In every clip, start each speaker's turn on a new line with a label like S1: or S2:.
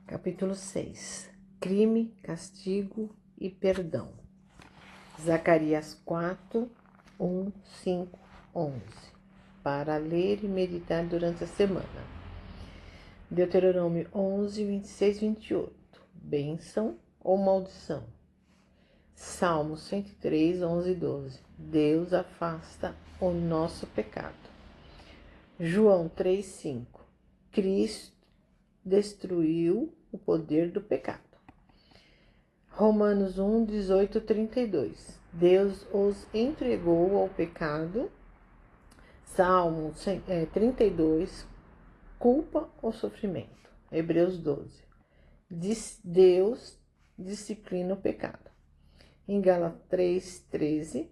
S1: Capítulo 6. Crime, castigo e perdão. Zacarias 4, 1, 5, 11. Para ler e meditar durante a semana. Deuteronômio 11, 26, 28. Bênção ou maldição. Salmo 103, 11 e 12. Deus afasta o nosso pecado. João 3, 5. Cristo destruiu o poder do pecado. Romanos 1, 18, 32. Deus os entregou ao pecado. Salmo 32, culpa ou sofrimento. Hebreus 12. Deus disciplina o pecado. Em Gálatas 3, 13,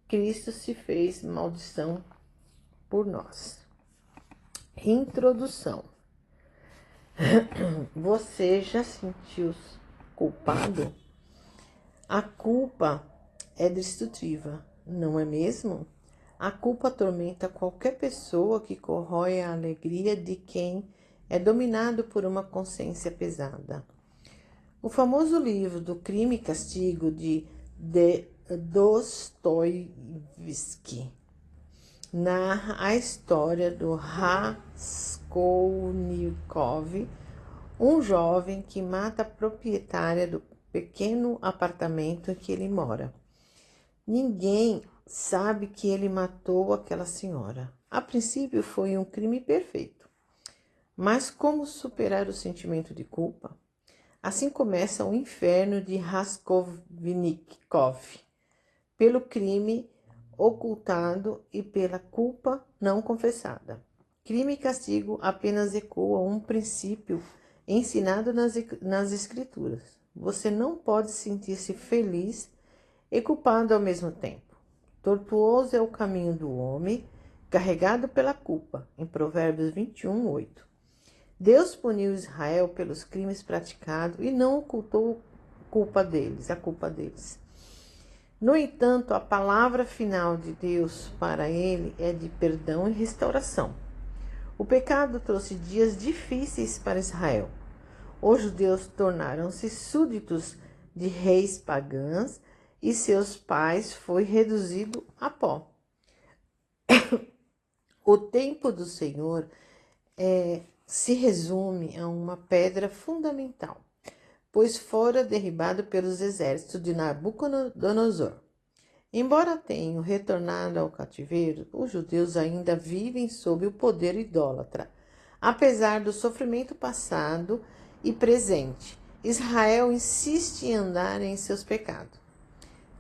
S1: Cristo se fez maldição por nós. Introdução. Você já sentiu-se culpado? A culpa é destrutiva, não é mesmo? A culpa atormenta qualquer pessoa que corrói a alegria de quem é dominado por uma consciência pesada. O famoso livro do Crime e Castigo de Dostoiévski narra a história do Raskolnikov, um jovem que mata a proprietária do pequeno apartamento em que ele mora. Ninguém sabe que ele matou aquela senhora. A princípio foi um crime perfeito. Mas como superar o sentimento de culpa? Assim começa o inferno de Raskolnikov, pelo crime ocultado e pela culpa não confessada. Crime e castigo apenas ecoam um princípio ensinado nas Escrituras. Você não pode sentir-se feliz e culpado ao mesmo tempo. Tortuoso é o caminho do homem, carregado pela culpa, em Provérbios 21, 8. Deus puniu Israel pelos crimes praticados e não ocultou a culpa deles. No entanto, a palavra final de Deus para ele é de perdão e restauração. O pecado trouxe dias difíceis para Israel. Os judeus tornaram-se súditos de reis pagãs e seus pais foi reduzido a pó. O tempo do Senhor se resume a uma pedra fundamental, pois fora derribado pelos exércitos de Nabucodonosor. Embora tenham retornado ao cativeiro, os judeus ainda vivem sob o poder idólatra. Apesar do sofrimento passado e presente, Israel insiste em andar em seus pecados.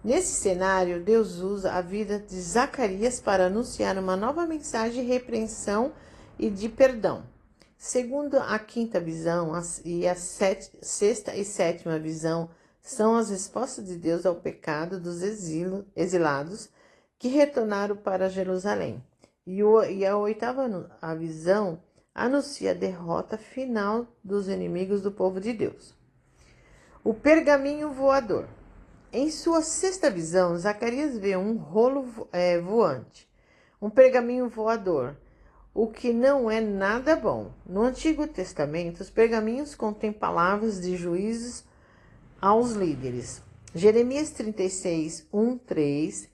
S1: Nesse cenário, Deus usa a vida de Zacarias para anunciar uma nova mensagem de repreensão e de perdão. Segundo a quinta visão e a sexta e sétima visão são as respostas de Deus ao pecado dos exilados que retornaram para Jerusalém. E a oitava visão anuncia a derrota final dos inimigos do povo de Deus. O pergaminho voador. Em sua sexta visão, Zacarias vê um rolo voante, um pergaminho voador, o que não é nada bom. No Antigo Testamento, os pergaminhos contêm palavras de juízos aos líderes. Jeremias 36, 1, 3,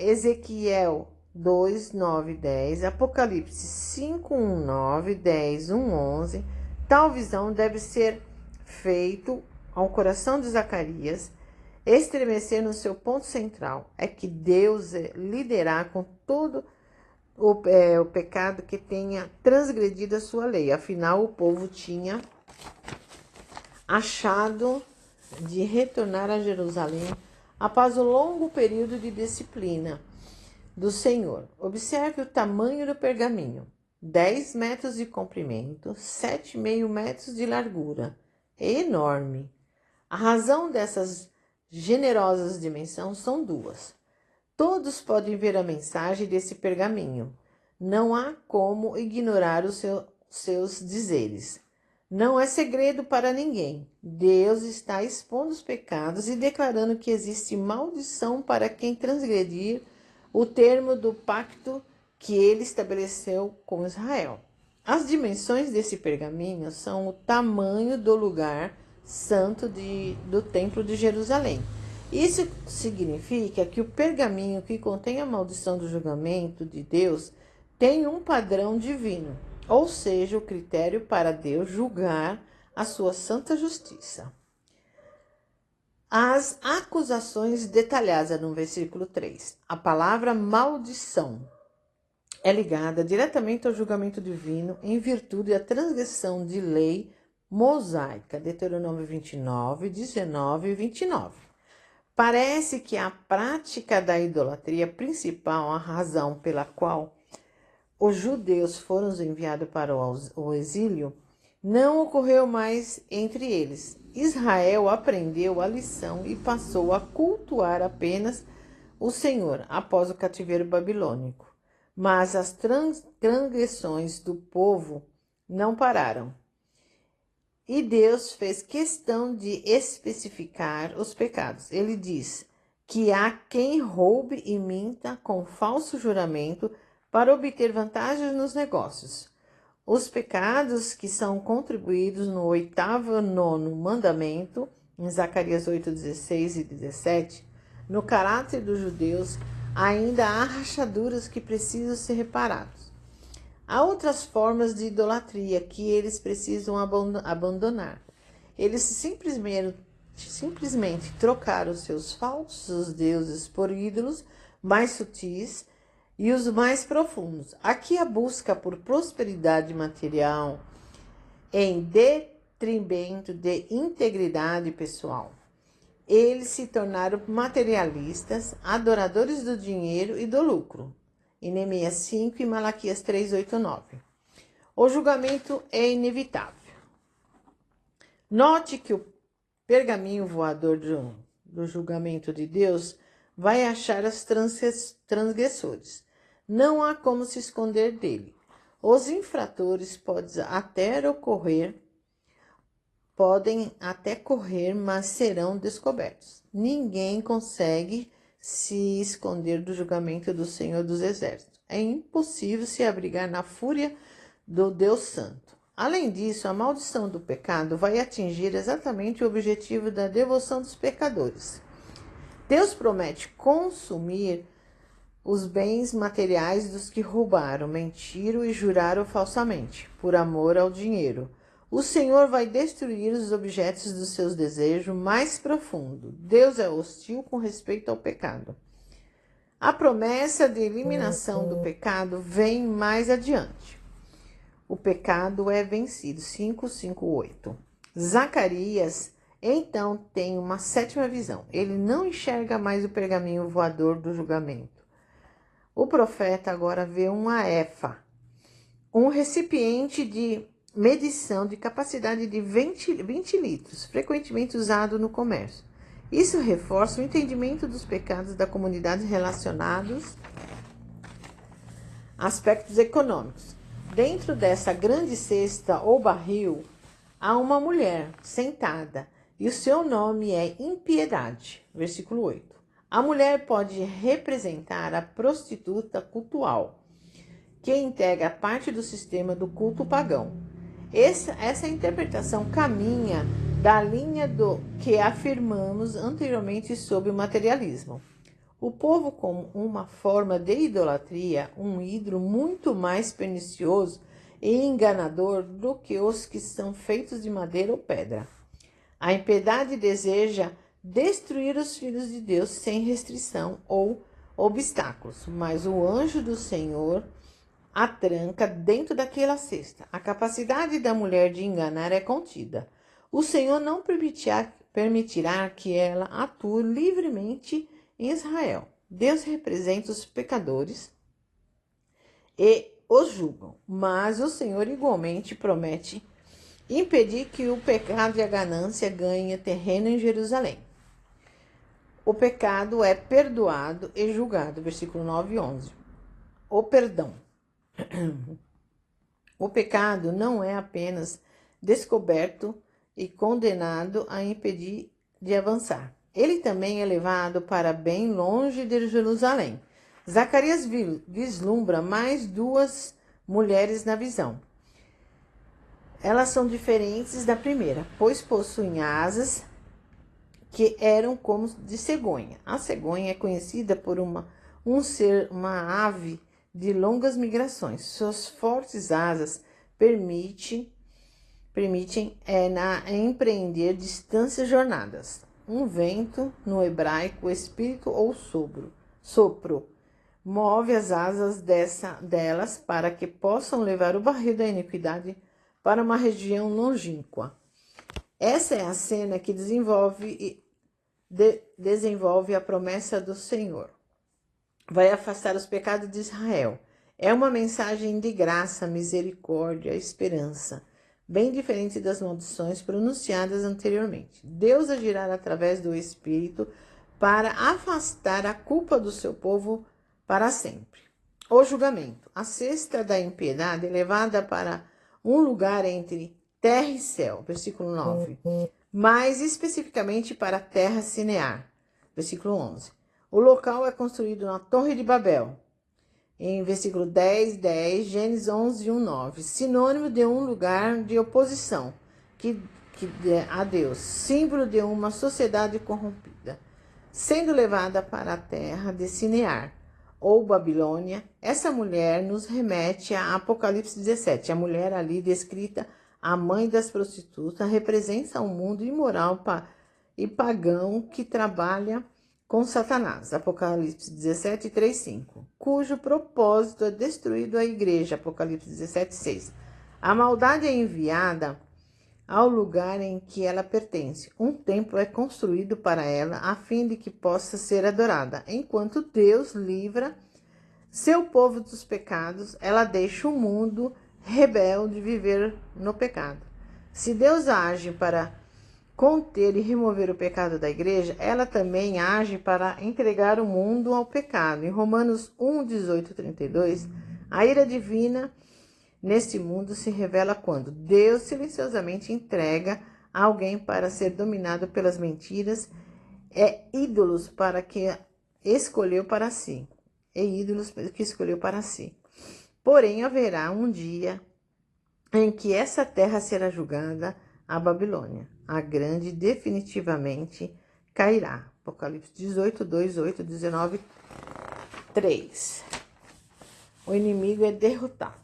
S1: Ezequiel 2, 9, 10, Apocalipse 5, 1, 9, 10, 1, 11. Tal visão deve ser feito ao coração de Zacarias estremecer no seu ponto central. É que Deus liderará com todo o pecado que tenha transgredido a sua lei. Afinal, o povo tinha achado de retornar a Jerusalém após o longo período de disciplina do Senhor. Observe o tamanho do pergaminho: 10 metros de comprimento, 7,5 metros de largura. É enorme. A razão dessas generosas dimensões são duas. Todos podem ver a mensagem desse pergaminho. Não há como ignorar os seus dizeres. Não é segredo para ninguém. Deus está expondo os pecados e declarando que existe maldição para quem transgredir o termo do pacto que ele estabeleceu com Israel. As dimensões desse pergaminho são o tamanho do lugar santo do Templo de Jerusalém. Isso significa que o pergaminho que contém a maldição do julgamento de Deus tem um padrão divino, ou seja, o critério para Deus julgar a sua santa justiça. As acusações detalhadas no versículo 3. A palavra maldição é ligada diretamente ao julgamento divino em virtude da transgressão de lei mosaica, Deuteronômio 29, 19 e 29. Parece que a prática da idolatria principal, a razão pela qual os judeus foram enviados para o exílio, não ocorreu mais entre eles. Israel aprendeu a lição e passou a cultuar apenas o Senhor após o cativeiro babilônico. Mas as transgressões do povo não pararam. E Deus fez questão de especificar os pecados. Ele diz que há quem roube e minta com falso juramento para obter vantagens nos negócios. Os pecados que são contribuídos no 8º e 9º mandamento, em Zacarias 8, 16 e 17, no caráter dos judeus, ainda há rachaduras que precisam ser reparadas. Há outras formas de idolatria que eles precisam abandonar. Eles simplesmente trocaram seus falsos deuses por ídolos mais sutis e os mais profundos. Aqui a busca por prosperidade material em detrimento de integridade pessoal. Eles se tornaram materialistas, adoradores do dinheiro e do lucro. Em Neemias 5 e Malaquias 3, 8, 9. O julgamento é inevitável. Note que o pergaminho voador do julgamento de Deus vai achar os transgressores. Não há como se esconder dele. Os infratores podem até correr, mas serão descobertos. Ninguém consegue se esconder do julgamento do Senhor dos Exércitos. É impossível se abrigar na fúria do Deus Santo. Além disso, a maldição do pecado vai atingir exatamente o objetivo da devoção dos pecadores. Deus promete consumir os bens materiais dos que roubaram, mentiram e juraram falsamente, por amor ao dinheiro. O Senhor vai destruir os objetos dos seus desejos mais profundos. Deus é hostil com respeito ao pecado. A promessa de eliminação do pecado vem mais adiante. O pecado é vencido. 5, 5, 8. Zacarias, então, tem uma sétima visão. Ele não enxerga mais o pergaminho voador do julgamento. O profeta agora vê uma efa, um recipiente de medição de capacidade de 20 litros, frequentemente usado no comércio. Isso reforça o entendimento dos pecados da comunidade relacionados a aspectos econômicos. Dentro dessa grande cesta ou barril, há uma mulher sentada e o seu nome é Impiedade. Versículo 8. A mulher pode representar a prostituta cultual, que integra parte do sistema do culto pagão. Essa interpretação caminha da linha do que afirmamos anteriormente sobre o materialismo. O povo como uma forma de idolatria, um ídolo muito mais pernicioso e enganador do que os que são feitos de madeira ou pedra. A impiedade deseja destruir os filhos de Deus sem restrição ou obstáculos, mas o anjo do Senhor a tranca dentro daquela cesta. A capacidade da mulher de enganar é contida. O Senhor não permitirá que ela atue livremente em Israel. Deus representa os pecadores e os julgam, mas o Senhor igualmente promete impedir que o pecado e a ganância ganhem terreno em Jerusalém. O pecado é perdoado e julgado, versículo 9 e 11. O perdão. O pecado não é apenas descoberto e condenado a impedir de avançar. Ele também é levado para bem longe de Jerusalém. Zacarias vislumbra mais duas mulheres na visão. Elas são diferentes da primeira, pois possuem asas que eram como de cegonha. A cegonha é conhecida por uma ave de longas migrações. Suas fortes asas permitem empreender distâncias jornadas. Um vento, no hebraico, espírito ou sopro, move as asas delas para que possam levar o barril da iniquidade para uma região longínqua. Essa é a cena que desenvolve a promessa do Senhor. Vai afastar os pecados de Israel. É uma mensagem de graça, misericórdia, esperança, bem diferente das maldições pronunciadas anteriormente. Deus agirá através do Espírito para afastar a culpa do seu povo para sempre. O julgamento. A cesta da impiedade é levada para um lugar entre terra e céu, versículo 9. Mais especificamente para a terra Sinear, versículo 11. O local é construído na Torre de Babel, em versículo 10, Gênesis 11, 1, 9. Sinônimo de um lugar de oposição a Deus, símbolo de uma sociedade corrompida. Sendo levada para a terra de Sinear, ou Babilônia, essa mulher nos remete a Apocalipse 17. A mulher ali descrita, a mãe das prostitutas, representa um mundo imoral e pagão que trabalha com Satanás, Apocalipse 17, 3, 5, cujo propósito é destruir a igreja, Apocalipse 17, 6. A maldade é enviada ao lugar em que ela pertence. Um templo é construído para ela, a fim de que possa ser adorada. Enquanto Deus livra seu povo dos pecados, ela deixa o mundo rebelde viver no pecado. Se Deus age para conter e remover o pecado da igreja, ela também age para entregar o mundo ao pecado. Em Romanos 1, 18, 32, a ira divina neste mundo se revela quando Deus silenciosamente entrega alguém para ser dominado pelas mentiras ídolos para que escolheu para si. Porém, haverá um dia em que essa terra será julgada, a Babilônia, a grande, definitivamente cairá. Apocalipse 18, 2, 8, 19, 3. O inimigo é derrotado.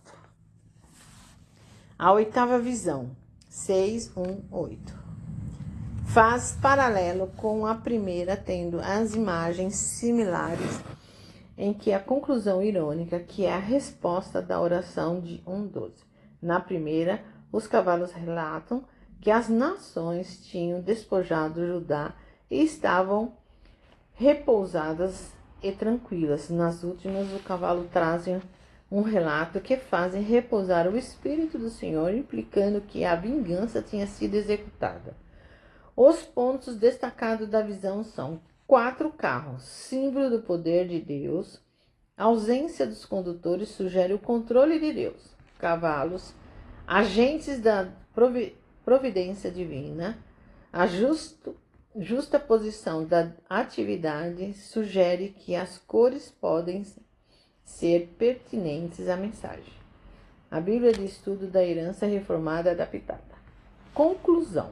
S1: A oitava visão, 6, 1, 8. Faz paralelo com a primeira, tendo as imagens similares, em que a conclusão irônica, que é a resposta da oração de 1:12. Na primeira, os cavalos relatam que as nações tinham despojado Judá e estavam repousadas e tranquilas. Nas últimas, o cavalo trazem um relato que fazem repousar o Espírito do Senhor, implicando que a vingança tinha sido executada. Os pontos destacados da visão são 4 carros, símbolo do poder de Deus. A ausência dos condutores sugere o controle de Deus. Cavalos, agentes da providência divina. A justa posição da atividade sugere que as cores podem ser pertinentes à mensagem. A Bíblia de Estudo da Herança Reformada Adaptada. Conclusão.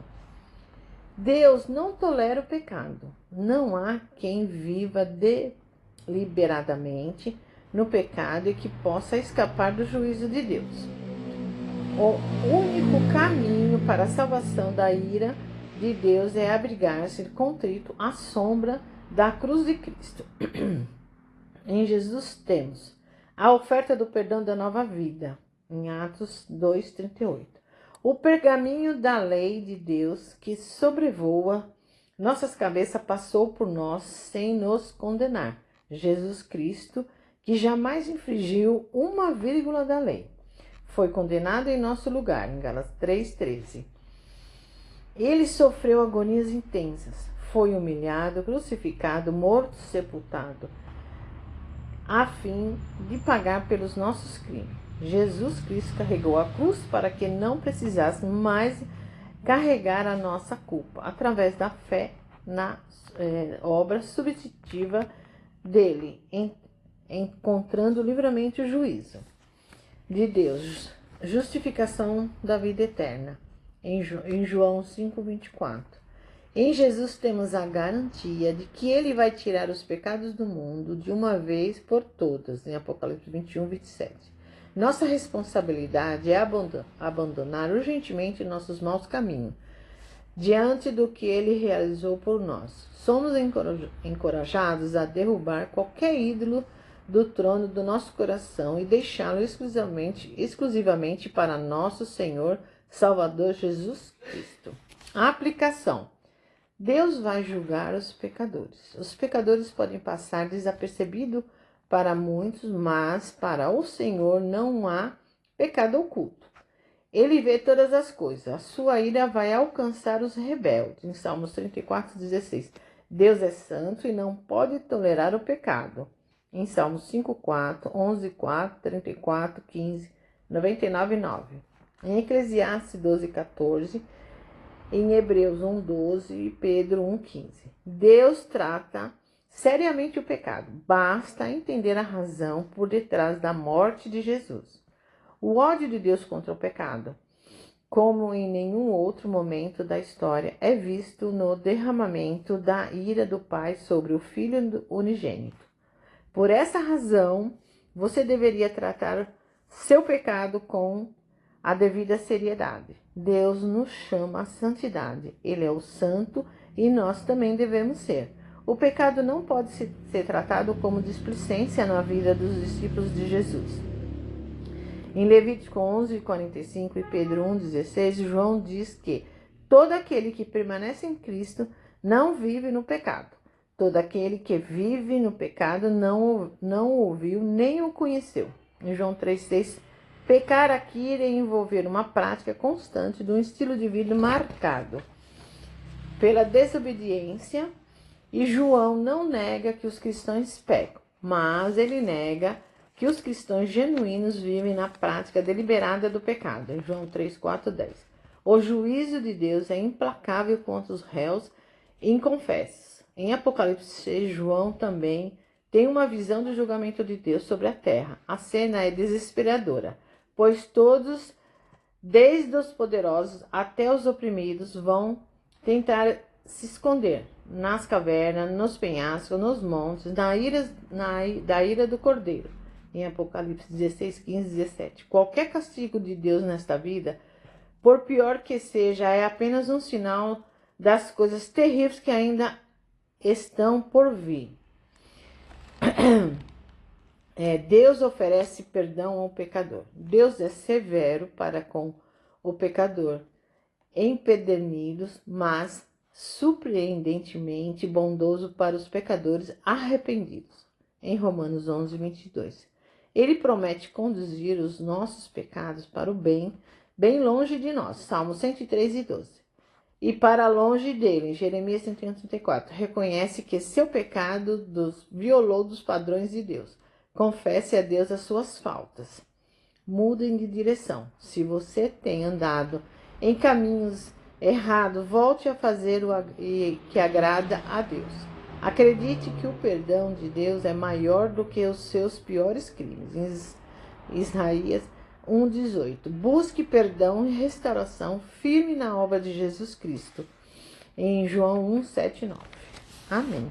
S1: Deus não tolera o pecado. Não há quem viva deliberadamente no pecado e que possa escapar do juízo de Deus. O único caminho para a salvação da ira de Deus é abrigar-se contrito à sombra da cruz de Cristo. Em Jesus temos a oferta do perdão da nova vida, em Atos 2:38. O pergaminho da lei de Deus que sobrevoa nossas cabeças passou por nós sem nos condenar. Jesus Cristo, que jamais infringiu uma vírgula da lei, foi condenado em nosso lugar, em Gálatas 3:13. Ele sofreu agonias intensas, foi humilhado, crucificado, morto, sepultado, a fim de pagar pelos nossos crimes. Jesus Cristo carregou a cruz para que não precisássemos mais carregar a nossa culpa, através da fé na obra substitutiva dele, encontrando livremente o juízo de Deus. justificação da vida eterna, em João 5:24. Em Jesus temos a garantia de que Ele vai tirar os pecados do mundo de uma vez por todas, em Apocalipse 21:27. Nossa responsabilidade é abandonar urgentemente nossos maus caminhos, diante do que Ele realizou por nós. Somos encorajados a derrubar qualquer ídolo do trono do nosso coração e deixá-lo exclusivamente para nosso Senhor Salvador Jesus Cristo. A aplicação. Deus vai julgar os pecadores. Os pecadores podem passar desapercebido para muitos, mas para o Senhor não há pecado oculto. Ele vê todas as coisas. A sua ira vai alcançar os rebeldes. Em Salmos 34:16. Deus é santo e não pode tolerar o pecado. Em Salmos 5:4, 11:4, 34:15, 99:9. Em Eclesiastes 12:14. Em Hebreus 1:12 e Pedro 1:15. Deus trata seriamente o pecado. Basta entender a razão por detrás da morte de Jesus. O ódio de Deus contra o pecado, como em nenhum outro momento da história, é visto no derramamento da ira do Pai sobre o Filho unigênito. Por essa razão, você deveria tratar seu pecado com a devida seriedade. Deus nos chama à santidade. Ele é o santo e nós também devemos ser. O pecado não pode ser tratado como displicência na vida dos discípulos de Jesus. Em Levítico 11:45 e Pedro 1:16, João diz que todo aquele que permanece em Cristo não vive no pecado. Todo aquele que vive no pecado não o ouviu nem o conheceu. Em João 3:6, pecar aqui iria envolver uma prática constante de um estilo de vida marcado pela desobediência, e João não nega que os cristãos pecam, mas ele nega que os cristãos genuínos vivem na prática deliberada do pecado. Em João 3:4-10. O juízo de Deus é implacável contra os réus inconfessos. Em Apocalipse 6, João também tem uma visão do julgamento de Deus sobre a terra. A cena é desesperadora, pois todos, desde os poderosos até os oprimidos, vão tentar se esconder nas cavernas, nos penhascos, nos montes, da ira do Cordeiro. Em Apocalipse 16:15-17. Qualquer castigo de Deus nesta vida, por pior que seja, é apenas um sinal das coisas terríveis que ainda estão por vir. Deus oferece perdão ao pecador. Deus é severo para com o pecador empedernidos, mas surpreendentemente bondoso para os pecadores arrependidos. Em Romanos 11:22. Ele promete conduzir os nossos pecados para o bem, bem longe de nós. Salmo 103:12. E para longe dele, em Jeremias 31:34, reconhece que seu pecado violou dos padrões de Deus. Confesse a Deus as suas faltas. Mudem de direção. Se você tem andado em caminhos errados, volte a fazer o que agrada a Deus. Acredite que o perdão de Deus é maior do que os seus piores crimes. Em Isaías 1:18. Busque perdão e restauração firme na obra de Jesus Cristo. Em João 1:7-9. Amém.